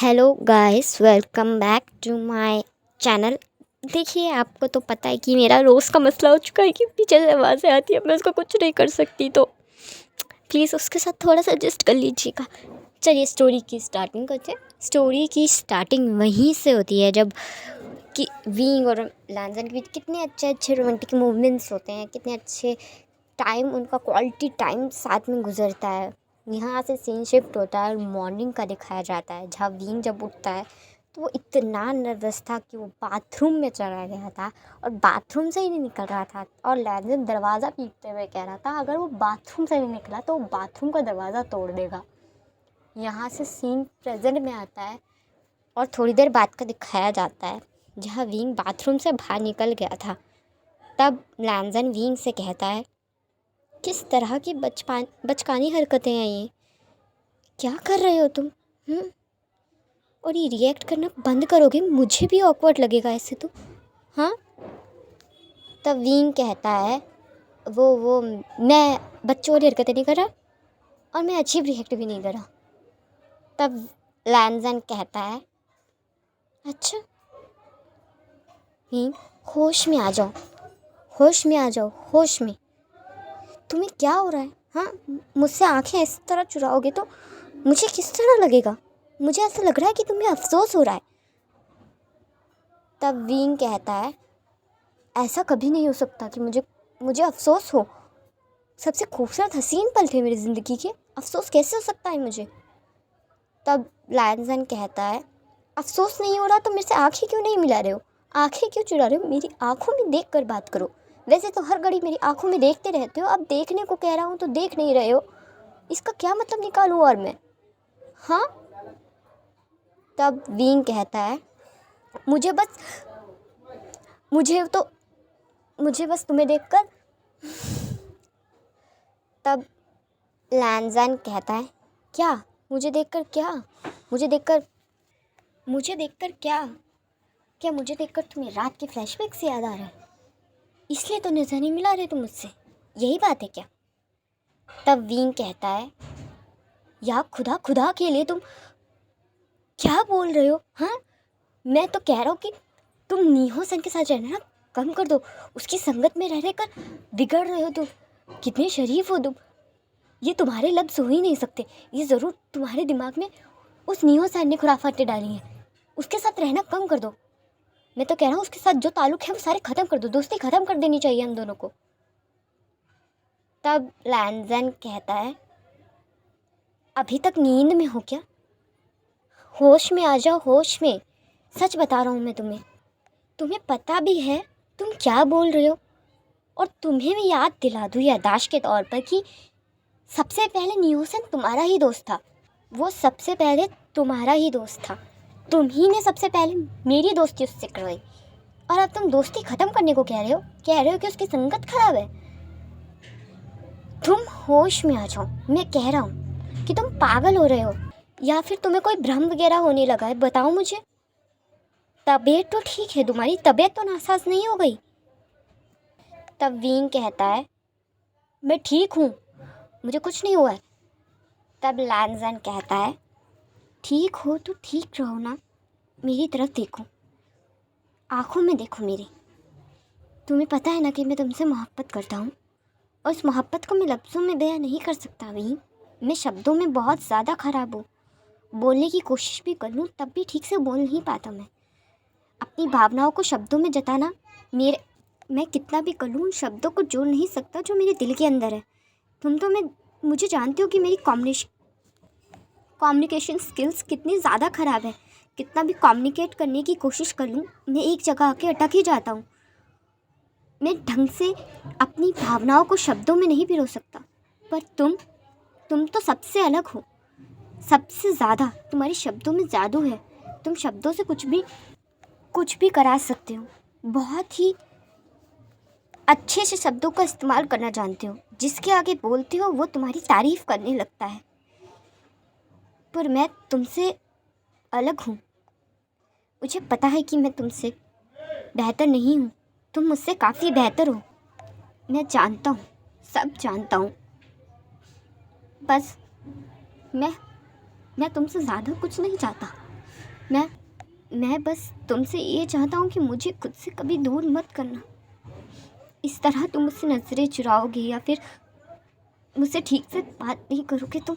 Hello guys, welcome back to my channel. देखिए, आपको तो पता है कि मेरा रोज़ का मसला हो चुका है कि पीछे से आवाज़ें आती है, मैं उसका कुछ नहीं कर सकती, तो प्लीज़ उसके साथ थोड़ा सा एडजस्ट कर लीजिएगा। चलिए स्टोरी की स्टार्टिंग करते हैं। स्टोरी की स्टार्टिंग वहीं से होती है जब कि विंग और लैंजन के बीच कितने अच्छे अच्छे रोमांटिक मूवमेंट्स होते हैं, कितने अच्छे टाइम उनका क्वालिटी टाइम साथ में गुजरता है। यहाँ से सीन शिफ्ट होता है और मॉर्निंग का दिखाया जाता है, जहाँ विंग जब उठता है तो वो इतना नर्वस था कि वो बाथरूम में चला गया था और बाथरूम से ही नहीं निकल रहा था। और लैंजन दरवाज़ा पीटते हुए कह रहा था अगर वो बाथरूम से नहीं निकला तो वो बाथरूम का दरवाज़ा तोड़ देगा। यहाँ से सीन प्रेजेंट में आता है और थोड़ी देर बाद का दिखाया जाता है जहाँ विंग बाथरूम से बाहर निकल गया था। तब लैंजन विंग से कहता है, किस तरह की बचकानी हरकतें हैं ये, क्या कर रहे हो तुम? और ये रिएक्ट करना बंद करोगे? मुझे भी ऑकवर्ड लगेगा ऐसे तो। हाँ। तब विंग कहता है, वो मैं बच्चों वाली हरकतें नहीं कर रहा और मैं अजीब रिएक्ट भी नहीं कर रहा। तब लैंजन कहता है, अच्छा विंग, होश में आ जाओ, होश में आ जाओ, होश में। तुम्हें क्या हो रहा है? हाँ, मुझसे आंखें इस तरह चुराओगे तो मुझे किस तरह लगेगा? मुझे ऐसा लग रहा है कि तुम्हें अफसोस हो रहा है। तब विंग कहता है, ऐसा कभी नहीं हो सकता कि मुझे अफसोस हो। सबसे खूबसूरत हसीन पल थे मेरी ज़िंदगी के, अफसोस कैसे हो सकता है मुझे? तब लैंजन कहता है, अफसोस नहीं हो रहा तो मेरे से आंखें क्यों नहीं मिला रहे हो? आंखें क्यों चुरा रहे हो? मेरी आंखों में देख कर बात करो। वैसे तो हर घड़ी मेरी आंखों में देखते रहते हो, अब देखने को कह रहा हूँ तो देख नहीं रहे हो। इसका क्या मतलब निकालूँ और मैं? हाँ। तब विंग कहता है, मुझे बस तुम्हें देखकर। तब लैंजन कहता है, क्या? मुझे देखकर क्या? मुझे देखकर क्या? क्या मुझे देखकर तुम्हें रात के फ्लैशबैक से याद आ रहा है? इसलिए तो नजर नहीं मिला रहे तुम मुझसे, यही बात है क्या? तब विंग कहता है, या खुदा खुदा के लिए तुम क्या बोल रहे हो? हाँ, मैं तो कह रहा हूँ कि तुम नीहो सन के साथ रहना ना कम कर दो। उसकी संगत में रह कर बिगड़ रहे हो तुम। कितने शरीफ हो तुम, ये तुम्हारे लफ्ज़ हो ही नहीं सकते। ये ज़रूर तुम्हारे दिमाग में उस नीहो सन ने खुराफातें डाली हैं। उसके साथ रहना कम कर दो। मैं तो कह रहा हूँ उसके साथ जो ताल्लुक़ है वो सारे ख़त्म कर दो, दोस्ती ख़त्म कर देनी चाहिए हम दोनों को। तब लैंजन कहता है, अभी तक नींद में हो क्या? होश में आ जाओ, होश में। सच बता रहा हूँ मैं तुम्हें पता भी है तुम क्या बोल रहे हो। और तुम्हें मैं याद दिला दूँ याददाश्त के तौर पर कि सबसे पहले न्यूसन तुम्हारा ही दोस्त था। वो सबसे पहले तुम्हारा ही दोस्त था। तुम ही ने सबसे पहले मेरी दोस्ती उससे करवाई और अब तुम दोस्ती ख़त्म करने को कह रहे हो कि उसकी संगत खराब है। तुम होश में आ जाओ। मैं कह रहा हूँ कि तुम पागल हो रहे हो या फिर तुम्हें कोई भ्रम वगैरह होने लगा है, बताओ मुझे। तबीयत तो ठीक है तुम्हारी, तबीयत तो नासाज नहीं हो गई? तब विंग कहता है, मैं ठीक हूँ, मुझे कुछ नहीं हुआ है। तब लैंजन कहता है, ठीक हो तो ठीक रहो ना, मेरी तरफ देखो, आँखों में देखो मेरी। तुम्हें पता है ना कि मैं तुमसे मोहब्बत करता हूँ और इस मोहब्बत को मैं लफ्ज़ों में बयां नहीं कर सकता। विंग, मैं शब्दों में बहुत ज़्यादा ख़राब हूँ। बोलने की कोशिश भी कर लूँ तब भी ठीक से बोल नहीं पाता मैं। अपनी भावनाओं को शब्दों में जताना मैं कितना भी कर लूँ उन शब्दों को जोड़ नहीं सकता जो मेरे दिल के अंदर है। मुझे जानते हो कि मेरी कम्युनिकेशन स्किल्स कितनी ज़्यादा ख़राब है। कितना भी कम्युनिकेट करने की कोशिश कर लूँ मैं एक जगह आके अटक ही जाता हूँ। मैं ढंग से अपनी भावनाओं को शब्दों में नहीं पिरो सकता। पर तुम तो सबसे अलग हो, सबसे ज़्यादा। तुम्हारे शब्दों में जादू है। तुम शब्दों से कुछ भी करा सकते हो। बहुत ही अच्छे से शब्दों का इस्तेमाल करना जानते हो। जिसके आगे बोलते हो वो तुम्हारी तारीफ़ करने लगता है। पर मैं तुमसे अलग हूँ। मुझे पता है कि मैं तुमसे बेहतर नहीं हूँ, तुम मुझसे काफ़ी बेहतर हो। मैं जानता हूँ, सब जानता हूँ। बस मैं तुमसे ज़्यादा कुछ नहीं चाहता। मैं मैं बस तुमसे ये चाहता हूँ कि मुझे खुद से कभी दूर मत करना। इस तरह तुम मुझसे नज़रें चुराओगे या फिर मुझसे ठीक से बात नहीं करोगे तो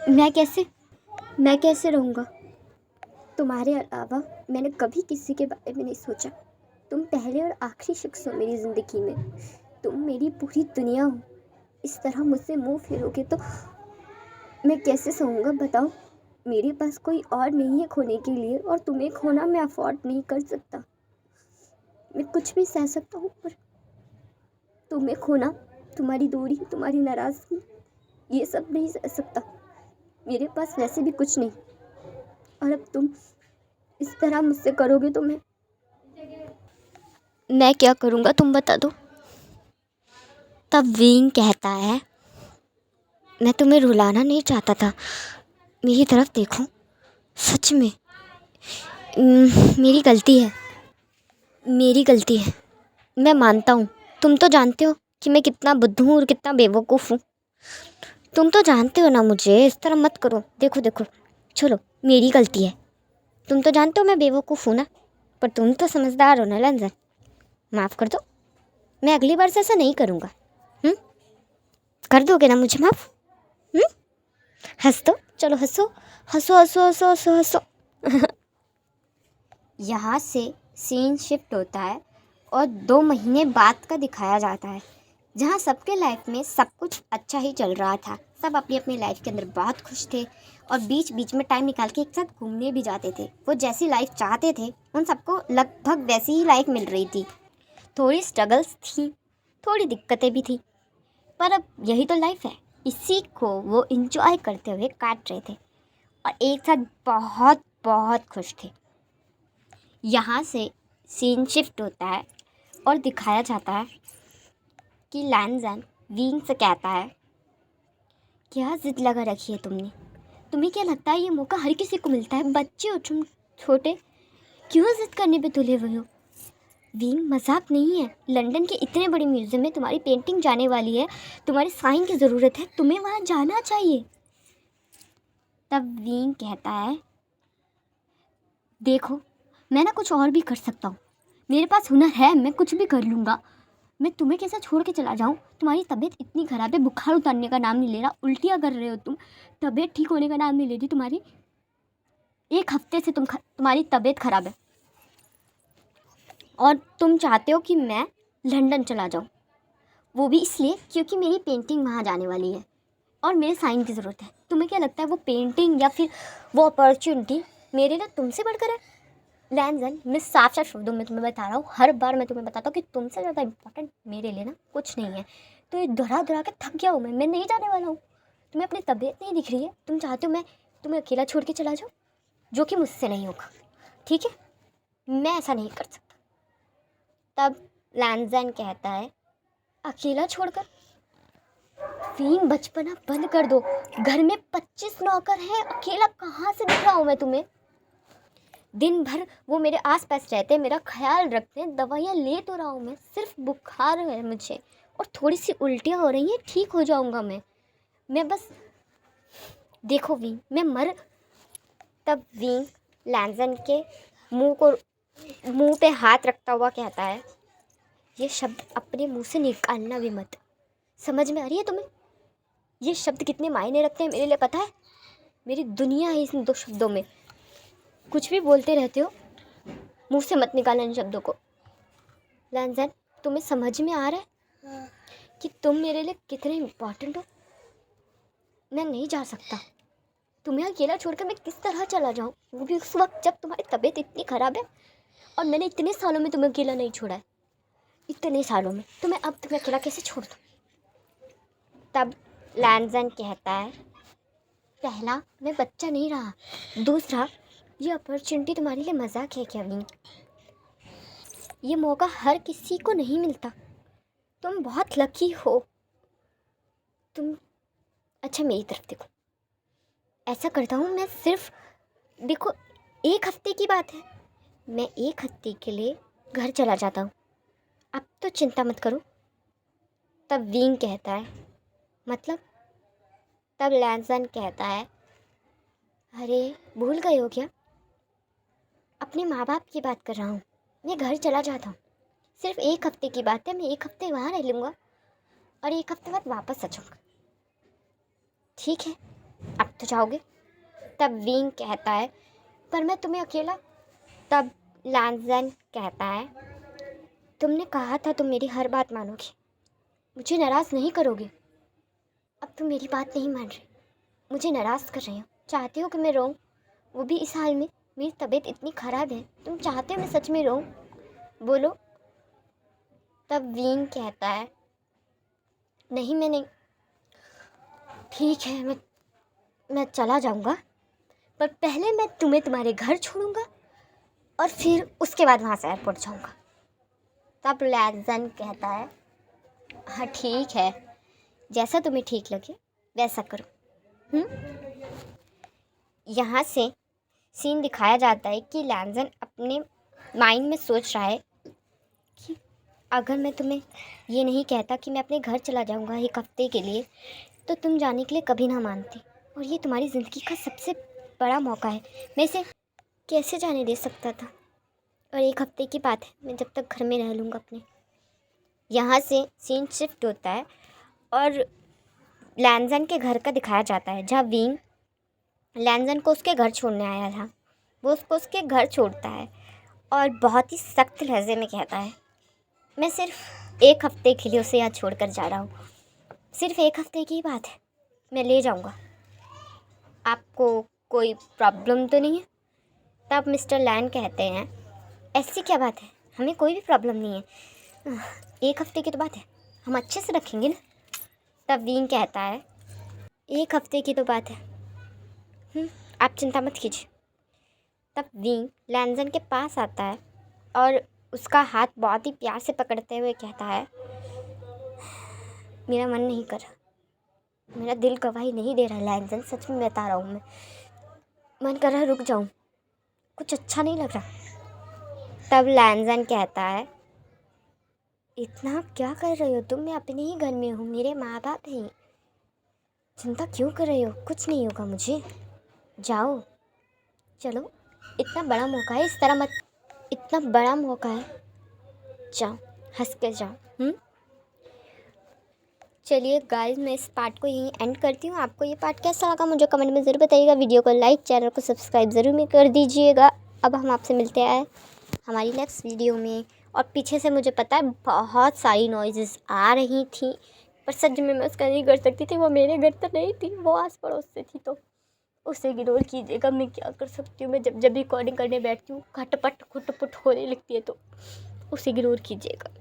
मैं कैसे रहूँगा। तुम्हारे अलावा मैंने कभी किसी के बारे में नहीं सोचा। तुम पहले और आखिरी शख्स हो मेरी ज़िंदगी में। तुम मेरी पूरी दुनिया हो। इस तरह मुझसे मुंह फेरोगे तो मैं कैसे सहूँगा बताओ। मेरे पास कोई और नहीं है खोने के लिए, और तुम्हें खोना मैं अफोर्ड नहीं कर सकता। मैं कुछ भी सह सकता हूँ, पर तुम्हें खोना, तुम्हारी दूरी, तुम्हारी नाराज़गी, ये सब नहीं सह सकता। मेरे पास वैसे भी कुछ नहीं, और अब तुम इस तरह मुझसे करोगे तो मैं क्या करूँगा तुम बता दो। तब विंग कहता है, मैं तुम्हें रुलाना नहीं चाहता था। मेरी तरफ देखो, सच में मेरी गलती है। मैं मानता हूँ। तुम तो जानते हो कि मैं कितना बुद्धू हूँ और कितना बेवकूफ़ हूँ। तुम तो जानते हो ना मुझे, इस तरह मत करो। देखो चलो, मेरी गलती है। तुम तो जानते हो मैं बेवकूफ़ हूँ ना, पर तुम तो समझदार हो ना लंजन। माफ़ कर दो, मैं अगली बार से ऐसा नहीं करूँगा। कर दोगे ना मुझे माफ़? हंस दो, चलो हंसो हंसो हंसो हंसो हंसो हंसो। यहाँ से सीन शिफ्ट होता है और 2 महीने बाद का दिखाया जाता है, जहाँ सबके लाइफ में सब कुछ अच्छा ही चल रहा था। सब अपनी अपनी लाइफ के अंदर बहुत खुश थे और बीच बीच में टाइम निकाल के एक साथ घूमने भी जाते थे। वो जैसी लाइफ चाहते थे उन सबको लगभग वैसी ही लाइफ मिल रही थी। थोड़ी स्ट्रगल्स थी, थोड़ी दिक्कतें भी थी, पर अब यही तो लाइफ है। इसी को वो इंजॉय करते हुए काट रहे थे और एक साथ बहुत बहुत खुश थे। यहाँ से सीन शिफ्ट होता है और दिखाया जाता है कि लैंजन विंग से कहता है, क्या जिद लगा रखी है तुमने? तुम्हें क्या लगता है ये मौका हर किसी को मिलता है? बच्चे हो तुम छोटे, क्यों जिद करने पे तुले हुए हो? विंग, मजाक नहीं है। लंदन के इतने बड़े म्यूजियम में तुम्हारी पेंटिंग जाने वाली है, तुम्हारे साइन की ज़रूरत है, तुम्हें वहाँ जाना चाहिए। तब विंग कहता है, देखो मैं ना कुछ और भी कर सकता हूँ। मेरे पास हुनर है, मैं कुछ भी कर लूँगा। मैं तुम्हें कैसे छोड़ के चला जाऊँ? तुम्हारी तबीयत इतनी ख़राब है, बुखार उतारने का नाम नहीं ले रहा, उल्टियाँ कर रहे हो तुम, तबीयत ठीक होने का नाम नहीं ले रही तुम्हारी। 1 हफ्ते से तुम्हारी तबीयत ख़राब है और तुम चाहते हो कि मैं लंदन चला जाऊँ, वो भी इसलिए क्योंकि मेरी पेंटिंग वहाँ जाने वाली है और मेरे साइन की ज़रूरत है। तुम्हें क्या लगता है वो पेंटिंग या फिर वो अपॉर्चुनिटी मेरे लिए तुमसे बढ़कर है? लैंजन, मैं साफ साफ शब्दों में तुम्हें बता रहा हूँ, हर बार मैं तुम्हें बताता हूँ कि तुमसे ज़्यादा इंपॉर्टेंट मेरे लिए ना कुछ नहीं है। तो ये दोहरा दोहरा के थक गया हूँ मैं नहीं जाने वाला हूँ। तुम्हें अपनी तबीयत नहीं दिख रही है, तुम चाहते हो मैं तुम्हें अकेला छोड़ के चला जाऊँ, जो कि मुझसे नहीं होगा। ठीक है, मैं ऐसा नहीं कर सकता। तब लैंजन कहता है, अकेला छोड़कर? फीम, बचपना बंद कर दो। घर में 25 नौकर हैं, अकेला कहाँ से दिख रहा हूँ मैं तुम्हें? दिन भर वो मेरे आस पास रहते हैं, मेरा ख्याल रखते हैं, दवाइयाँ ले तो रहा हूँ मैं, सिर्फ बुखार है मुझे और थोड़ी सी उल्टियाँ हो रही हैं, ठीक हो जाऊँगा मैं बस, देखो विंग, मैं मर। तब विंग लैंजन के मुंह पे हाथ रखता हुआ कहता है, ये शब्द अपने मुंह से निकालना भी मत। समझ में आ रही है तुम्हें ये शब्द कितने मायने रखते हैं मेरे लिए? पता है, मेरी दुनिया है इन 2 शब्दों में। कुछ भी बोलते रहते हो, मुंह से मत निकालना इन शब्दों को। लैंजन, तुम्हें समझ में आ रहा है कि तुम मेरे लिए कितने इम्पोर्टेंट हो? मैं नहीं जा सकता। तुम्हें अकेला छोड़कर मैं किस तरह चला जाऊँ, वो भी उस वक्त जब तुम्हारी तबीयत इतनी ख़राब है और मैंने इतने सालों में तुम्हें अकेला नहीं छोड़ा है। इतने सालों में तुम्हें अब तुम्हें अकेला कैसे छोड़ दूँ? तब लैंजन कहता है, पहला, मैं बच्चा नहीं रहा। दूसरा, ये अपॉर्चुनिटी तुम्हारे लिए मजाक है क्या विंग? ये मौका हर किसी को नहीं मिलता। तुम बहुत लकी हो। तुम, अच्छा मेरी तरफ देखो, ऐसा करता हूँ मैं, सिर्फ देखो 1 हफ्ते की बात है, मैं 1 हफ्ते के लिए घर चला जाता हूँ, अब तो चिंता मत करो। तब विंग कहता है, मतलब? तब लैंसन कहता है, अरे भूल गए हो क्या? अपने माँ बाप की बात कर रहा हूँ। मैं घर चला जाता हूँ, सिर्फ 1 हफ्ते की बात है। मैं 1 हफ्ते वहाँ रह लूँगा और 1 हफ्ते बाद वापस आ जाऊँगा। ठीक है, अब तो जाओगे? तब विंग कहता है, पर मैं तुम्हें अकेला। तब लैंजन कहता है, तुमने कहा था तुम मेरी हर बात मानोगे, मुझे नाराज़ नहीं करोगे। अब तुम मेरी बात नहीं मान रहे, मुझे नाराज़ कर रहे हो। चाहते हो कि मैं रोऊं, वो भी इस हाल में? मेरी तबीयत इतनी ख़राब है, तुम चाहते हो मैं सच में रोऊं? बोलो। तब विंग कहता है, नहीं मैं नहीं। ठीक है, मैं चला जाऊंगा, पर पहले मैं तुम्हें तुम्हारे घर छोड़ूंगा और फिर उसके बाद वहाँ से एयरपोर्ट जाऊंगा। तब लैंजन कहता है, हाँ ठीक है, जैसा तुम्हें ठीक लगे वैसा करो। यहाँ से सीन दिखाया जाता है कि लैंजन अपने माइंड में सोच रहा है कि अगर मैं तुम्हें ये नहीं कहता कि मैं अपने घर चला जाऊंगा 1 हफ्ते के लिए, तो तुम जाने के लिए कभी ना मानती, और ये तुम्हारी ज़िंदगी का सबसे बड़ा मौका है। मैं इसे कैसे जाने दे सकता था? और 1 हफ्ते की बात है, मैं जब तक घर में रह लूँगा अपने। यहाँ से सीन शिफ्ट होता है और लैंजन के घर का दिखाया जाता है, जहाँ विंग लैंजन को उसके घर छोड़ने आया था। वो उसको उसके घर छोड़ता है और बहुत ही सख्त लहजे में कहता है, मैं सिर्फ 1 हफ्ते के लिए उसे यहाँ छोड़कर जा रहा हूँ। सिर्फ 1 हफ्ते की बात है, मैं ले जाऊँगा। आपको कोई प्रॉब्लम तो नहीं है? तब मिस्टर लैन कहते हैं, ऐसी क्या बात है, हमें कोई भी प्रॉब्लम नहीं है। 1 हफ्ते की तो बात है, हम अच्छे से रखेंगे ना। तब विंग कहता है, 1 हफ्ते की तो बात है, आप चिंता मत कीजिए। तब विंग लैंजन के पास आता है और उसका हाथ बहुत ही प्यार से पकड़ते हुए कहता है, मेरा मन नहीं कर रहा, मेरा दिल गवाही नहीं दे रहा लैंजन, सच में बता रहा हूँ मैं। मन कर रहा रुक जाऊँ, कुछ अच्छा नहीं लग रहा। तब लैंजन कहता है, इतना आप क्या कर रहे हो, तुम मैं अपने ही घर में हूँ, मेरे माँ बाप हैं, चिंता क्यों कर रहे हो, कुछ नहीं होगा मुझे, जाओ चलो। इतना बड़ा मौका है, इस तरह मत, इतना बड़ा मौका है, जाओ हंस के जाओ। चलिए गाइस, मैं इस पार्ट को यहीं एंड करती हूँ। आपको ये पार्ट कैसा लगा मुझे कमेंट में ज़रूर बताइएगा। वीडियो को लाइक, चैनल को सब्सक्राइब ज़रूर में कर दीजिएगा। अब हम आपसे मिलते हैं हमारी नेक्स्ट वीडियो में। और पीछे से मुझे पता है बहुत सारी नॉइज़ेस आ रही थी, पर सच में मैं उसका नहीं कर सकती थी, वो मेरे घर तो नहीं थी, वो आस पड़ोस से थी, तो उसे इग्नोर कीजिएगा। मैं क्या कर सकती हूँ, मैं जब भी रिकॉर्डिंग करने बैठती हूँ खटपट खुटपुट होने लगती है, तो उसे इग्नोर कीजिएगा।